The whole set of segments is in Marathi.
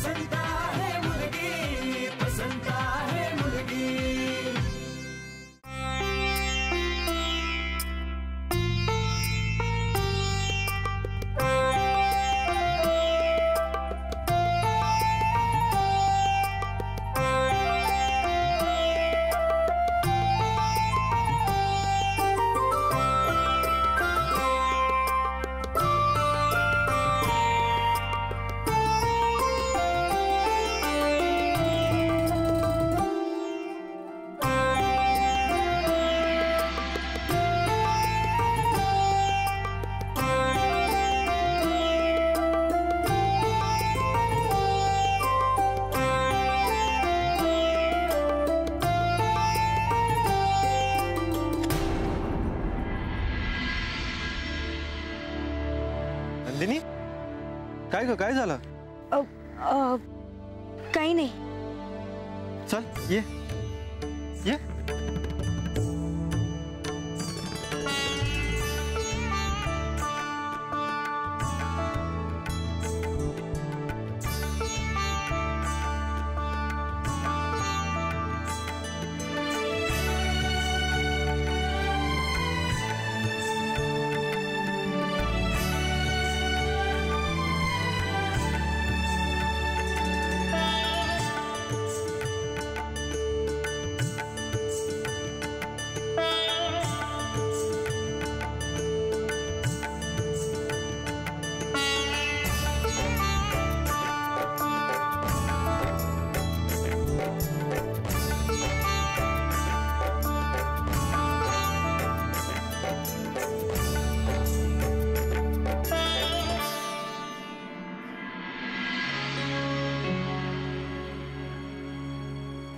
पसंत आहे मुलगी, पसंत आहे मुलगी। नंदिनी, काय ग, काय झालं? काही नाही। चल ये ये।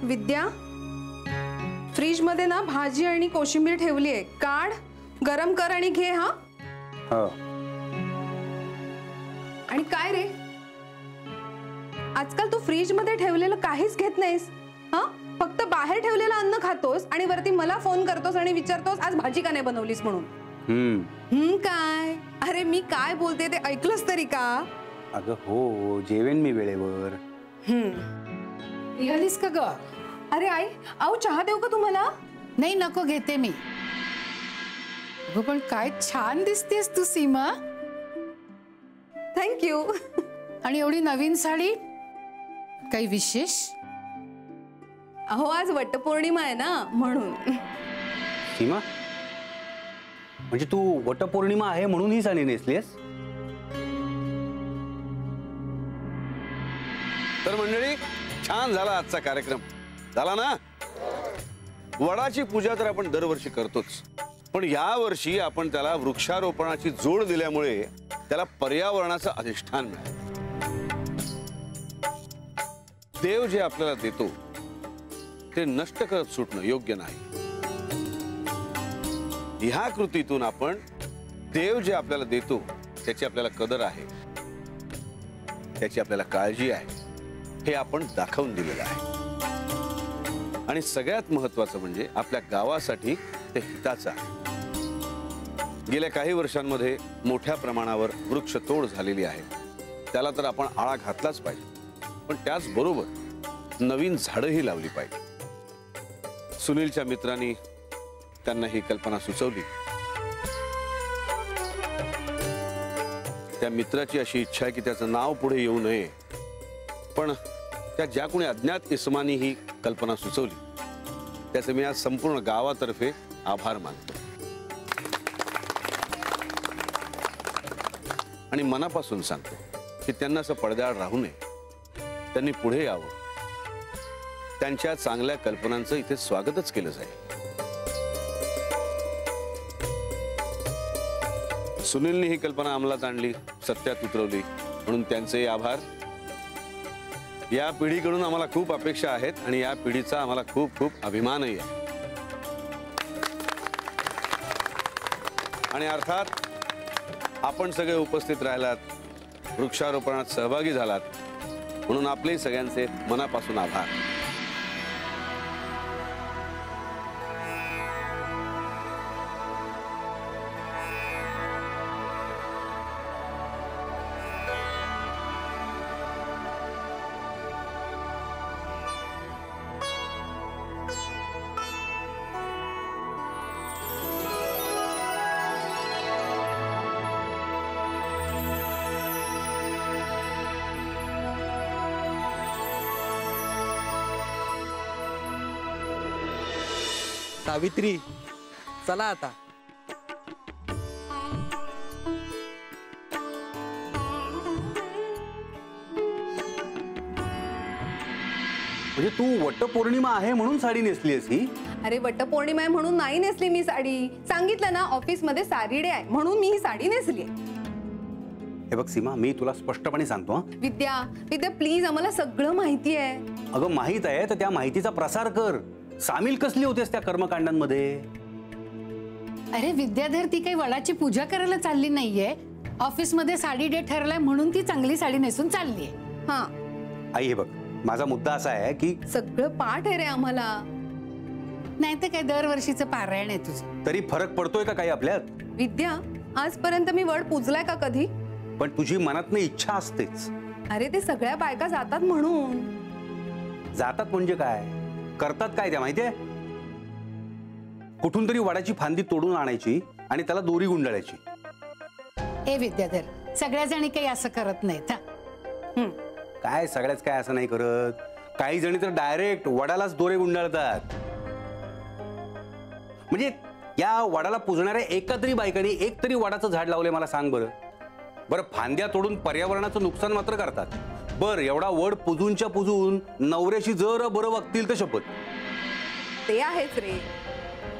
विद्या, फ्रीज मध्ये ना भाजी आणि कोशिंबीर ठेवली आहे, काढ, गरम कर आणि घे। हा आणि काय रे, आजकाल तू फ्रीज मध्ये ठेवलेलं काहीच घेत नाहीस। हा, फक्त बाहेर ठेवलेलं अन्न खातोस आणि वरती मला फोन करतोस आणि विचारतोस आज भाजी का नाही बनवलीस म्हणून। काय, अरे मी काय बोलते ते ऐकलंस तरी का? अगं हो, जेवेन मी वेळेवर। निघालीस का ग? अरे आई, आऊ चहा देऊ का तुम्हाला? नाही नको, घेते मी। अगं पण काय छान दिसतेस तू सीमा। थँक्यू। आणि एवढी नवीन साडी, काही विशेष? अहो आज वटपौर्णिमा आहे ना म्हणून। सीमा, म्हणजे तू वटपौर्णिमा आहे म्हणून ही साडी नेसलीस? तर मंडळी, छान झाला आजचा कार्यक्रम, झाला ना? वडाची पूजा तर आपण दरवर्षी करतोच, पण या वर्षी आपण त्याला वृक्षारोपणाची जोड दिल्यामुळे त्याला पर्यावरणाचं अधिष्ठान मिळालं। देव जे आपल्याला देतो ते नष्ट करत सुटणं योग्य नाही। ह्या कृतीतून आपण देव जे आपल्याला देतो त्याची आपल्याला कदर आहे, त्याची आपल्याला काळजी आहे, हे आपण दाखवून दिलेलं आहे। आणि सगळ्यात महत्त्वाचं म्हणजे आपल्या गावासाठी ते हिताचं आहे। गेल्या काही वर्षांमध्ये मोठ्या प्रमाणावर वृक्षतोड झालेली आहे, त्याला तर आपण आळा घातलाच पाहिजे, पण त्याचबरोबर नवीन झाडंही लावली पाहिजे। सुनीलच्या मित्रांनी त्यांना ही कल्पना सुचवली। त्या मित्राची अशी इच्छा आहे की त्याचं नाव पुढे येऊ नये, पण त्या ज्या कोणी अज्ञात इसमानी ही कल्पना सुचवली त्याचे मी आज संपूर्ण गावातर्फे आभार मानतो आणि मनापासून सांगतो की त्यांना असं पडद्याआड राहू नये, त्यांनी पुढे यावं, त्यांच्या चांगल्या कल्पनांचं इथे स्वागतच केलं जाईल। सुनीलने ही कल्पना अंमलात आणली, सत्यात उतरवली, म्हणून त्यांचे आभार। या पिढीकडून आम्हाला खूप अपेक्षा आहेत आणि या पिढीचा आम्हाला खूप खूप अभिमानही आहे। आणि अर्थात आपण सगळे उपस्थित राहिलात, वृक्षारोपणात सहभागी झालात, म्हणून आपले सगळ्यांचे मनापासून आभार। सावित्री चला आता. म्हणजे तू वटपौर्णिमा आहे म्हणून साडी नेसलीस ही? अरे वटपौर्णिमा आहे म्हणून नाही नेसली मी साडी. सांगितलं ना ऑफिस मध्ये साडी डे आहे म्हणून मी ही साडी नेसली. हे बघ सीमा, मी तुला स्पष्टपणे सांगतो हा. विद्या विद्या प्लीज, आम्हाला सगळं माहिती आहे. अगं माहित आहे तर त्या माहितीचा प्रसार कर. सामील कसली होतेस त्या कर्मकांडांमध्ये? अरे विद्याधर, ती काही वडाची पूजा करायला चालली नाहीये. ऑफिस मध्ये साडी डे ठरलाय म्हणून ती चांगली साडी नेसून चाललीये. हा आई हे बघ, माझा मुद्दा असा आहे की सगळं पाठ आहे रे आम्हाला. नाही तर काय दरवर्षीचं पारायण आहे तुझं. तरी फरक पडतोय का काही आपल्यात? विद्या आजपर्यंत मी वड पूजलाय का कधी? पण तुझी मनातनं इच्छा असतेच. अरे ते सगळ्या बायका जातात म्हणून. जातात म्हणजे काय, करतात काय त्या माहितीये? कुठून तरी वडाची फांदी तोडून आणायची आणि त्याला दोरी गुंडाळायची. ए विद्याधर, सगळ्या जणी काही असं करत नाहीत. काय सगळ्याच काय असं नाही करत. काही जणी तर डायरेक्ट वडालाच दोरे गुंडाळतात. म्हणजे या वडाला पुजणाऱ्या एका तरी बायकांनी एक तरी वडाचं झाड लावले मला सांग बरं. बरं फांद्या तोडून पर्यावरणाचं नुकसान मात्र करतात. बर एवढा वड पुजूनच्या पुजून नवऱ्याशी जर बरं वागतील तर शपथ. ते आहेच रे.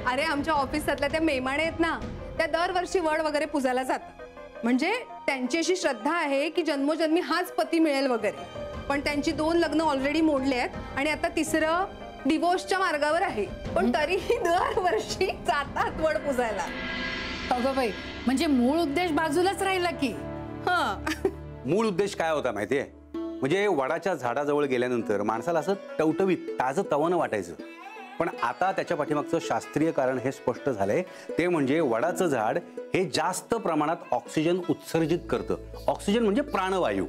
अरे आमच्या ऑफिसातल्या त्या मेमाणे आहेत ना, त्या दरवर्षी वड वगैरे पूजायला जातात. म्हणजे त्यांची अशी श्रद्धा आहे की जन्मोजन्मी हाच पती मिळेल वगैरे. पण त्यांची 2 लग्न ऑलरेडी मोडले आहेत आणि आता 3रं डिवोर्सच्या मार्गावर आहे. पण तरीही दरवर्षी जातात वड पूजायला. अगं बाई, म्हणजे मूळ उद्देश बाजूलाच राहिला की. मूळ उद्देश काय होता माहितीये? म्हणजे वडाच्या झाडाजवळ गेल्यानंतर माणसाला असं टवटवीत ताजं तवानं वाटायचं. पण आता त्याच्या पाठीमागचं शास्त्रीय कारण हे स्पष्ट झालंय. ते म्हणजे वडाचं झाड हे जास्त प्रमाणात ऑक्सिजन उत्सर्जित करतं. ऑक्सिजन म्हणजे प्राणवायू.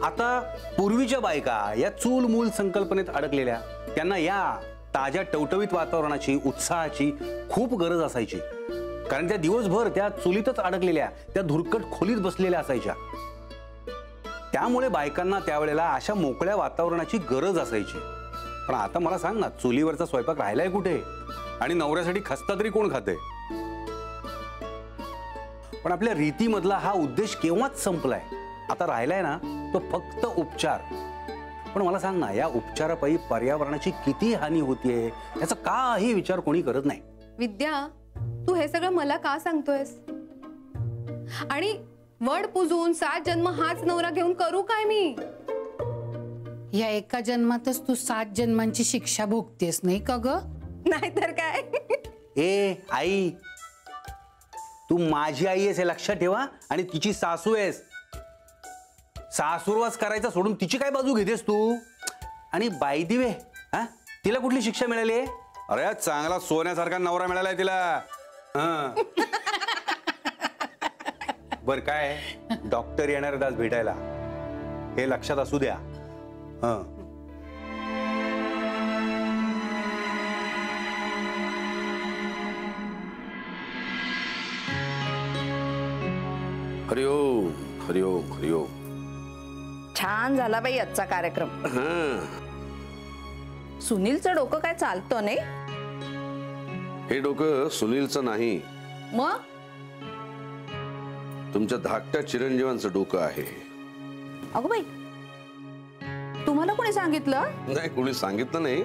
आता पूर्वीच्या बायका या चूल मूल संकल्पनेत अडकलेल्या, त्यांना या ताज्या टवटवीत वातावरणाची, उत्साहाची खूप गरज असायची. कारण त्या दिवसभर त्या चुलीतच अडकलेल्या, त्या धुरकट खोलीत बसलेल्या असायच्या. त्यामुळे बायकांना त्यावेळेला अशा मोकळ्या वातावरणाची गरज असायची. पण आता मला सांग ना, चुलीवरचा स्वयंपाक राहिलाय कुठे? आणि नवऱ्यासाठी खस्ता तरी कोण खाते? पण आपल्या रीतीमधला हा उद्देश केव्हाच संपलाय. आता राहिलाय ना तो फक्त उपचार. पण मला सांग ना, या उपचारापायी पर्यावरणाची किती हानी होतीये याचा काही विचार कोणी करत नाही. विद्या, तू हे सगळं मला का सांगतोयस? आणि वड पुजून 7 जन्म हाच नवरा घेऊन करू काय मी? या एका जन्मातच तू 7 जन्मांची शिक्षा भोगतेस नाही का ग? नाहीतर काय. ए आई, तू माझी आई आहेस हे लक्षात ठेवा. आणि तिची सासू आहेस. सासूरवास करायचा सोडून तिची काय बाजू घेतेस तू? आणि बाय दी वे, हा, तिला कुठली शिक्षा मिळाली आहे? अरे चांगला सोन्यासारखा नवरा मिळालाय तिला. बर काय, डॉक्टर येणार आहेत आज भेटायला, हे लक्षात असू द्या. हरिओम हरिओम हरिओम. छान झाला बाई आजचा कार्यक्रम. सुनीलचं डोकं काय चालतं नाही? हे डोकं सुनीलचं नाही, मग तुमच्या धाकट्या चिरंजीवांचं डोकं आहे. अगं बाई, तुम्हाला कोणी सांगितलं? नाही, कोणी सांगितलं नाही,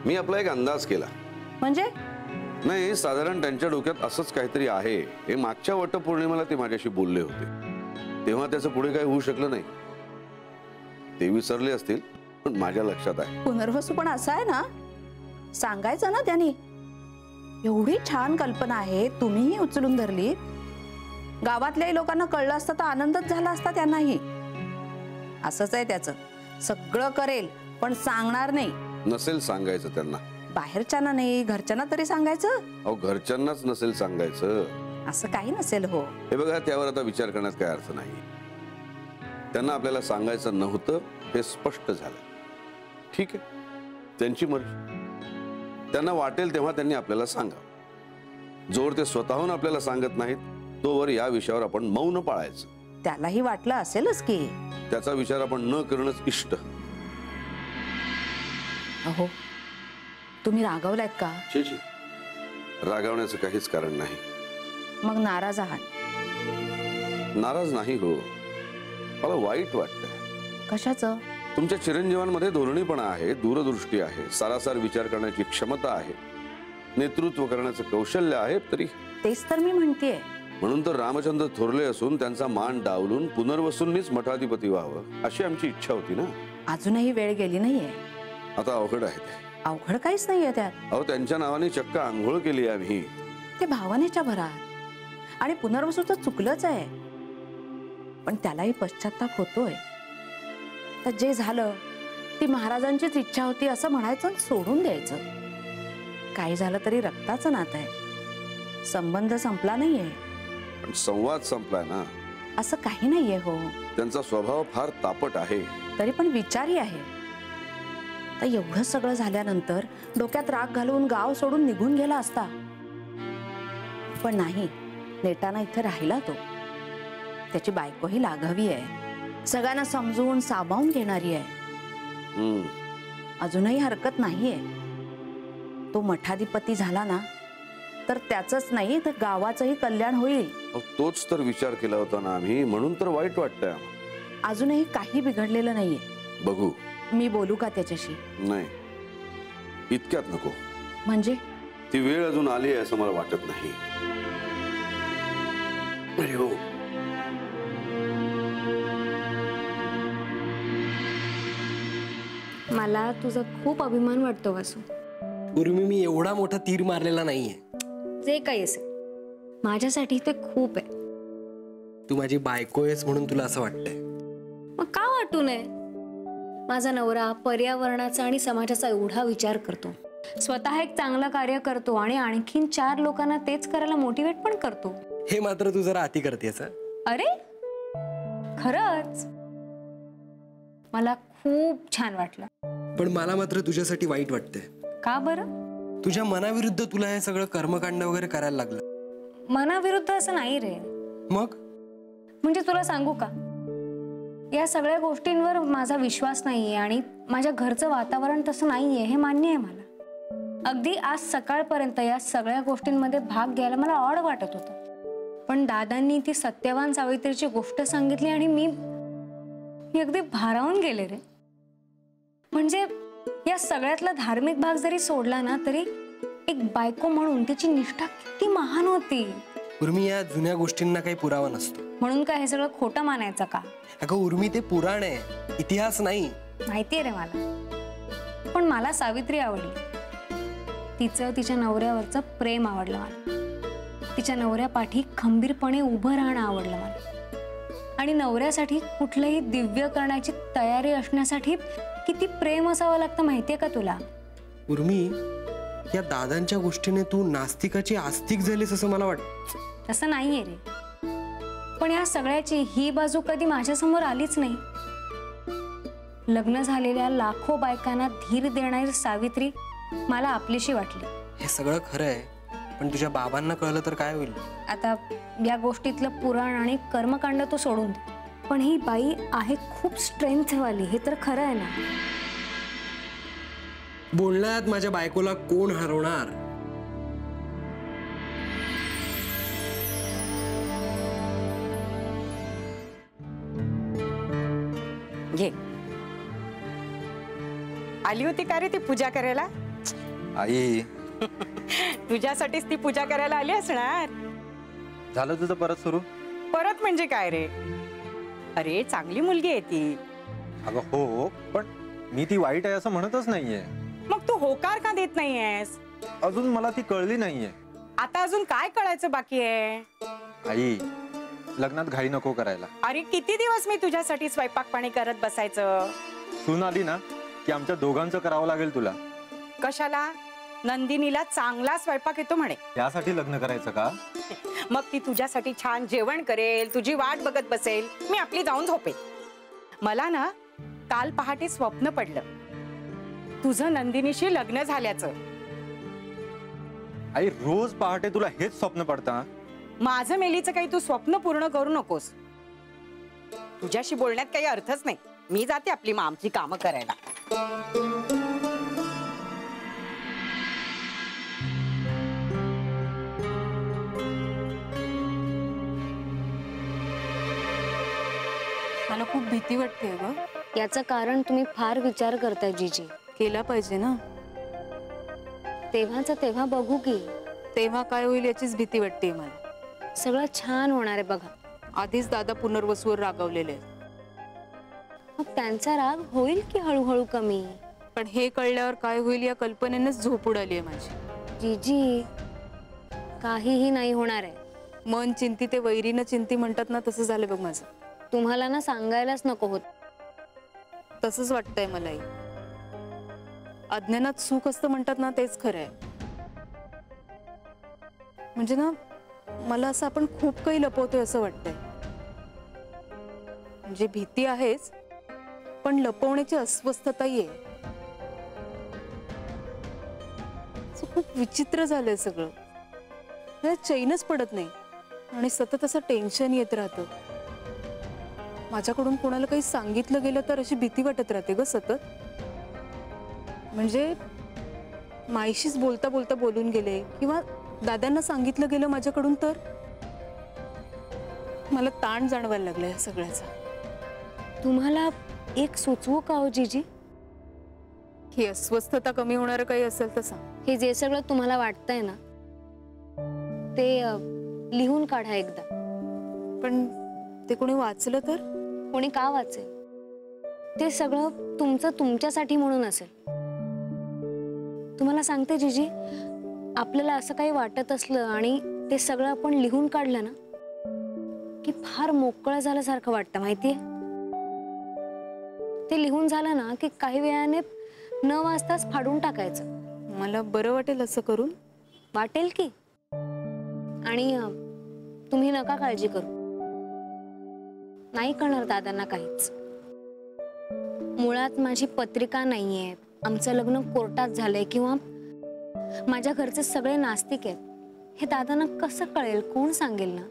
मी आपला एक अंदाज केला. म्हणजे नाही, साधारण त्यांच्या डोक्यात असंच काहीतरी आहे. हे मागच्या वटपौर्णिमेला ते माझ्याशी बोलले होते, तेव्हा त्याचं पुढे काही होऊ शकलं नाही. ते विसरले असतील, पण माझ्या लक्षात आहे. पुनर्वसू पण असं आहे ना, सांगायचं ना त्यांनी. एवढी छान कल्पना आहे, तुम्हीही उचलून धरली. गावातल्याही लोकांना कळलं असतं तर आनंदच झाला असता त्यांनाही. असंच आहे त्याचं, सगळं करेल पण सांगणार नाही. नसेल सांगायचं त्यांना. बाहेरच्यांना नाही, घरच्यांना तरी सांगायचं. अहो, घरच्यांनाच नसेल सांगायचं. असं काही नसेल. हो, हे बघा, त्यावर आता विचार करण्यात काय अर्थ नाही. त्यांना आपल्याला सांगायचं नव्हतं हे स्पष्ट झालं. ठीक आहे, त्यांची मर्जी. त्यांना वाटेल तेव्हा त्यांनी आपल्याला सांगावं. जोर ते स्वतःहून आपल्याला सांगत नाहीत तोवर या विषयावर आपण मौन पाळायचं. त्यालाही वाटलं असेलच की. त्याचा विचार आपण न करणंच इष्ट. अहो, तुम्ही रागवलायत का? छे छे, रागावण्याचं काहीच कारण नाही. मग नाराज आहात? नाराज नाही हो, मला वाईट वाटतंय. कशाचं? तुमच्या चिरंजीवांमध्ये धोरणीपणा आहे, दूरदृष्टी आहे, सारासार विचार करण्याची क्षमता आहे, नेतृत्व करण्याचं कौशल्य आहे. तरी तेच तर मी म्हणतेय. म्हणून तर रामचंद्र थोरले असून त्यांचा मान डावलून पुनर्वसूंनीच मठाधिपती व्हावं अशी आमची इच्छा होती ना. अजूनही वेळ गेली नाहीये. आता अवघड आहे ते. अवघड काहीच नाहीये त्यात. अहो, त्यांच्या नावाने चक्क आंघोळ केली आम्ही. ते भावनेच्या भरात. आणि पुनर्वसूचं चुकलंच आहे, पण त्यालाही पश्चाताप होतोय. तर जे झालं ती महाराजांचीच इच्छा होती असं म्हणायचं आणि सोडून द्यायचं. काही झालं तरी रक्ताचं नातं आहे, संबंध संपला नाहीये. पण संवाद संपलाय ना. असं काही नाहीये हो. त्यांचा स्वभाव फार तापट आहे. तरी पण विचारी आहे. तर एवढं सगळं झाल्यानंतर डोक्यात राग घालून गाव सोडून निघून गेला असता, पण नाही. नेटाना इथे राहिला तो. त्याची बायकोही लाघवी आहे, सगळ्यांना समजून सामावून घेणारी आहे. अजूनही हरकत नाहीये. तो मठाधिपती झाला ना तर त्याचंच नाही तर गावाचंही कल्याण होईल. तोच तर विचार केला होता ना आम्ही, म्हणून तर वाईट वाटतंय. अजूनही काही बिघडलेलं नाहीये. बघू. मी बोलू का त्याच्याशी? नाही, इतक्यात नको. म्हणजे? ती वेळ अजून आली आहे असं मला वाटत नाही. हो, मला तुझा खूप अभिमान वाटतो वासू. पूर्वी मी एवढा मोठा तीर मारलेला नाहीये. जे काही असेल माझ्यासाठी ते खूप आहे. तू माझी बायको आहेस म्हणून तुला असं वाटतंय. मग का वाटू नये? माझा नवरा पर्यावरणाचा आणि समाजाचा एवढा विचार करतो, स्वतः एक चांगलं कार्य करतो आणि आणखीन 4 लोकांना तेच करायला मोटिवेट पण करतो. हे मात्र तू जरा अति करतेस. अरे खरंच मला खूप छान वाटलं. पण मला मात्र तुझ्यासाठी वाईट वाटतंय. का बरं? तुझ्या मनाविरुद्ध तुला हे सगळं कर्मकांड वगैरे करायला लागलं. मनाविरुद्ध असं नाही रे. मग म्हणजे तुला सांगू का, या सगळ्या गोष्टींवर माझा विश्वास नाहीये आणि माझ्या घरचं वातावरण तसं नाहीये हे मान्य आहे मला. अगदी आज सकाळपर्यंत या सगळ्या गोष्टींमध्ये भाग घ्यायला मला ऑड वाटत होतं. पण दादांनी ती सत्यवान सावित्रीची गोष्ट सांगितली आणि मी अगदी भारावून गेले रे. म्हणजे या सगळ्यातला धार्मिक भाग जरी सोडला ना तरी एक बायको म्हणून तिची निष्ठा किती महान होती. उर्मी, या जुन्या गोष्टींना काही पुरावा नसतो. म्हणून काय हे सगळं खोटं मानायचं का? अगं उर्मी, ते पुराण आहे, इतिहास नाही. माहितीये रे मला. पण मला सावित्री आवडली. तिचं तिच्या नवऱ्यावरचं प्रेम आवडलं मला. तिच्या नवऱ्यापाठी खंबीरपणे उभं राहणं आवडलं मला. आणि नवऱ्यासाठी कुठलंही दिव्य करण्याची तयारी असण्यासाठी किती प्रेम असावं लागतं माहितीये का तुला? उर्मी, या दादांच्या गोष्टीने तू नास्तिकाची आस्तिक झालीस असं मला वाटतं. तसं नाहीये रे. पण या सगळ्याची ही बाजू कधी माझ्यासमोर आलीच नाही. लग्न झालेल्या लाखो बायकांना धीर देणारी सावित्री मला आपलीशी वाटली. हे सगळं खरं आहे, पण तुझ्या बाबांना कळलं तर काय होईल? आता या गोष्टीतलं पुराण आणि कर्मकांड तो सोडून दे, पण ही बाई आहे खूप स्ट्रेंथवाली, हे तर खरं आहे ना. बोलण्यात माझ्या बायकोला कोण हरवणार? घे. आली होती का रे ती पूजा करायला? आई, तुझ्यासाठीच ती पूजा करायला आली असणार. झालं तुझं परत सुरू? परत म्हणजे काय रे? अरे चांगली मुलगी आहे ती. अगं हो, पण मी ती वाईट आहे असं म्हणतच नाहीये. मग तू होकार का देत नाहीयेस? अजून मला ती कळली नाहीये. आता अजून काय कळायचं बाकी आहे? आई, लग्नात घाई नको करायला. अरे किती दिवस मी तुझ्यासाठी स्वयंपाक पाणी करत बसायचं? सून आली ना की आमच्या दोघांचं करावं लागेल तुला. कशाला? नंदिनीला चांगला स्वयंपाक येतो म्हणे. त्यासाठी लग्न करायचं का? मग ती तुझ्यासाठी छान जेवण करेल, तुझी वाट बघत बसेल, मी आपली जाऊन झोपेल. मला ना काल पहाटे स्वप्न पडलं, तुझं नंदिनीशी लग्न झाल्याचं. आई, रोज पहाटे तुला हेच स्वप्न पडतं? माझं मेलीचं काही तू स्वप्न पूर्ण करू नकोस. तुझ्याशी बोलण्यात काही अर्थच नाही. मी जाते आपली आमची कामं करायला. मला खूप भीती वाटते ग. याचं कारण तुम्ही फार विचार करताय जीजी. केला पाहिजे ना. तेव्हाच तेव्हा बघू की. तेव्हा काय होईल याचीच भीती वाटते मला. सगळं छान होणार आहे बघा. आधीच दादा पुनर्वसूवर रागावलेले आहेत. मग त्यांचा राग होईल की हळूहळू कमी. पण हे कळल्यावर काय होईल या कल्पनेनेच झोप उडाली आहे माझी. जीजी काहीही नाही होणार आहे. मन चिंती ते वैरीनं चिंती म्हणतात ना, तसं झालं बघ माझं. तुम्हाला ना सांगायलाच नको होत. तसंच वाटतंय मलाही. अज्ञानात सुख असतं म्हणतात ना, तेच खरं आहे. म्हणजे ना मला असं आपण खूप काही लपवतोय असं वाटतंय. म्हणजे भीती आहेच, पण लपवण्याची अस्वस्थताही आहे. खूप विचित्र झालंय सगळं. चैनच पडत नाही आणि सतत असं टेन्शन येत राहतं. माझ्याकडून कोणाला काही सांगितलं गेलं तर अशी भीती वाटत राहते ग सतत. म्हणजे माईशीच बोलता बोलता बोलून गेले किंवा दादांना सांगितलं गेलं माझ्याकडून तर मला ताण जाणवायला लागला या सगळ्याचा. तुम्हाला एक सुचवू का हो जीजी? ही अस्वस्थता कमी होणार काही असेल तर सांग. हे जे सगळं तुम्हाला वाटतंय ना ते लिहून काढा एकदा. पण ते कोणी वाचलं तर? कोणी का वाचेल? ते सगळं तुमचं तुमच्यासाठी म्हणून असेल. तुम्हाला सांगते जीजी, आपल्याला असं काही वाटत असलं आणि ते सगळं आपण लिहून काढलं ना की फार मोकळं झाल्यासारखं वाटतं माहितीये. ते लिहून झालं ना की काही वेळाने न वाचताच फाडून टाकायचं. मला बरं वाटेल असं करून. वाटेल की. आणि तुम्ही नका काळजी करू. नाही करणार दादांना काहीच. मुळात माझी पत्रिका नाहीये, आमचं लग्न कोर्टात झालंय किंवा माझ्या घरचे सगळे नास्तिक आहेत हे दादांना कसं कळेल, कोण सांगेल ना.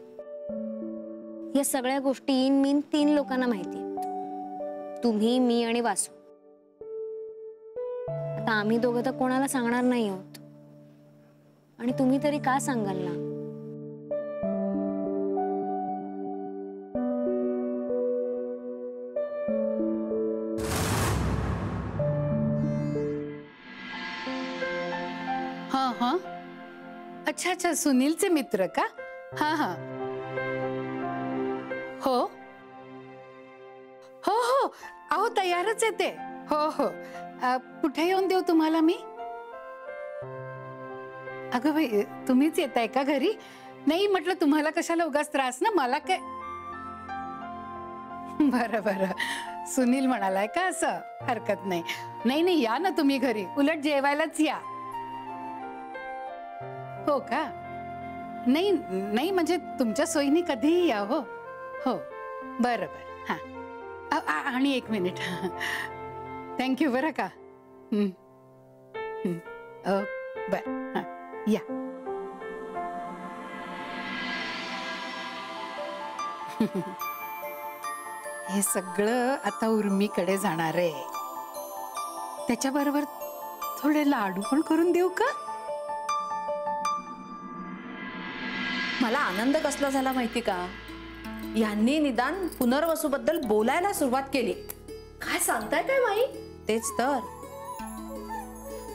या सगळ्या गोष्टी इन मीन 3 लोकांना माहिती आहेत. तुम्ही, मी आणि वासू. आता आम्ही दोघं तर कोणाला सांगणार नाही आहोत. आणि तुम्ही तरी का सांगाल ना. हा हा. अच्छा अच्छा, सुनीलचे मित्र का? हा हा. हो हो हो, अहो तयारच आहे ते. हो हो. कुठे येऊन देऊ तुम्हाला मी? अगं बाई, तुम्हीच येताय का घरी? नाही म्हटलं तुम्हाला कशाला उगाच त्रास ना, मला काय. बरं बरं, सुनील म्हणालाय का असं? हरकत नाही. नाही नाही, या ना तुम्ही घरी, उलट जेवायलाच या. हो का? नाही नाही, म्हणजे तुमच्या सोयीने कधीही या. हो हो, बरं बरं. हा. आणि 1 मिनिट. थँक्यू बरं का. बर, हा या. हे सगळं आता उर्मीकडे जाणार आहे. त्याच्याबरोबर थोडे लाडू पण करून देऊ का? मला आनंद कसला झाला माहिती का? यांनी निदान पुनर्वसूबद्दल बोलायला सुरुवात केली. काय सांगताय काय माई? तेच तर.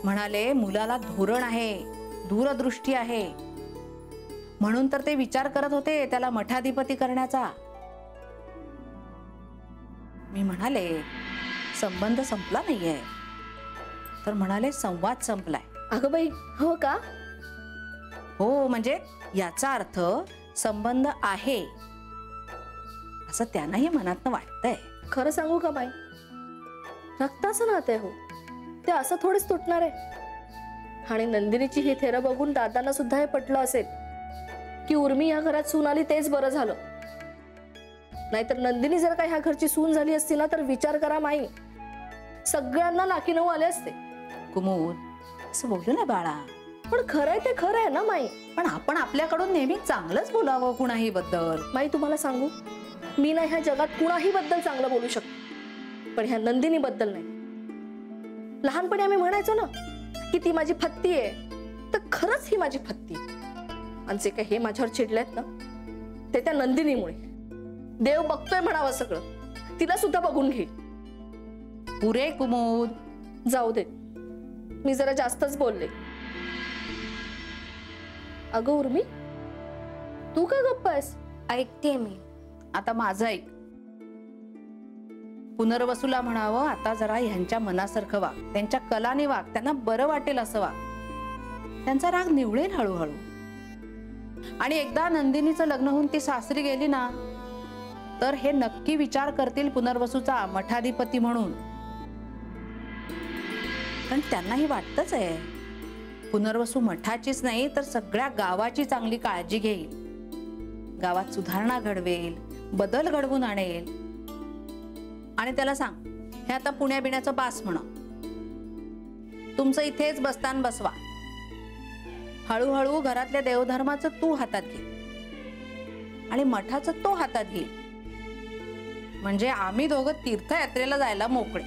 म्हणाले मुलाला धोरण आहे, दूरदृष्टी आहे, म्हणून तर ते विचार करत होते त्याला मठाधिपती करण्याचा. मी म्हणाले संबंध संपला नाहीये, तर म्हणाले संवाद संपलाय. अगं बाई, हो का? हो, म्हणजे याचा अर्थ संबंध आहे असं त्यांनाही मनातनं वाटतंय. खरं सांगू का बाई, रक्ताचं नातं आहे हो, ते असं थोडीच तुटणार आहे. आणि नंदिनीची ही थेरं बघून दादांना सुद्धा हे पटलं असेल की उर्मी ह्या घरात सून आली तेच बरं झालं. नाहीतर नंदिनी जर का ह्या घरची सून झाली असती ना, तर विचार करा माई, सगळ्यांना नाकी नऊ आले असते. कुमुद, असं बोलू ना बाळा. पण खरंय ते खरं आहे ना माई. पण आपण आपल्याकडून नेहमी चांगलंच बोलावं कुणाही बद्दल. माई तुम्हाला सांगू, मी ना ह्या जगात कुणाही बद्दल चांगलं बोलू शकते, पण ह्या नंदिनी बद्दल नाही. लहानपणी आम्ही म्हणायचो ना की ती माझी फत्ती आहे, तर खरंच ही माझी फत्ती. आणि जे काही हे माझ्यावर चिडलेत ना, ते त्या नंदिनीमुळे. देव बघतोय म्हणावं सगळं. तिला सुद्धा बघून घे. पुरे कुमुद. जाऊ दे, मी जरा जास्तच बोलले. अगं उर्मी, तू का गप्प आहेस? ऐकतेय मी. आता माझं ऐक. पुनर्वसूला म्हणावं, आता जरा ह्यांच्या मनासारखं वाग, त्यांच्या कलाने वाग, त्यांना बरं वाटेल असं वाग. त्यांचा राग निवळेल हळूहळू. आणि एकदा नंदिनीचं लग्न होऊन ती सासरी गेली ना, तर हे नक्की विचार करतील पुनर्वसूचा मठाधिपती म्हणून. कारण त्यांनाही वाटतच आहे पुनर्वसू मठाचीच नाही तर सगळ्या गावाची चांगली काळजी घेईल, गावात सुधारणा घडवेल, बदल घडवून आणेल. आणि त्याला सांग, हे आता पुण्या बिण्याचं बास म्हणा, तुमचं इथेच बसतान बसवा. हळूहळू घरातल्या देवधर्माचं तू हातात घे आणि मठाचं तो हातात घे. म्हणजे आम्ही दोघं तीर्थयात्रेला जायला मोकळे.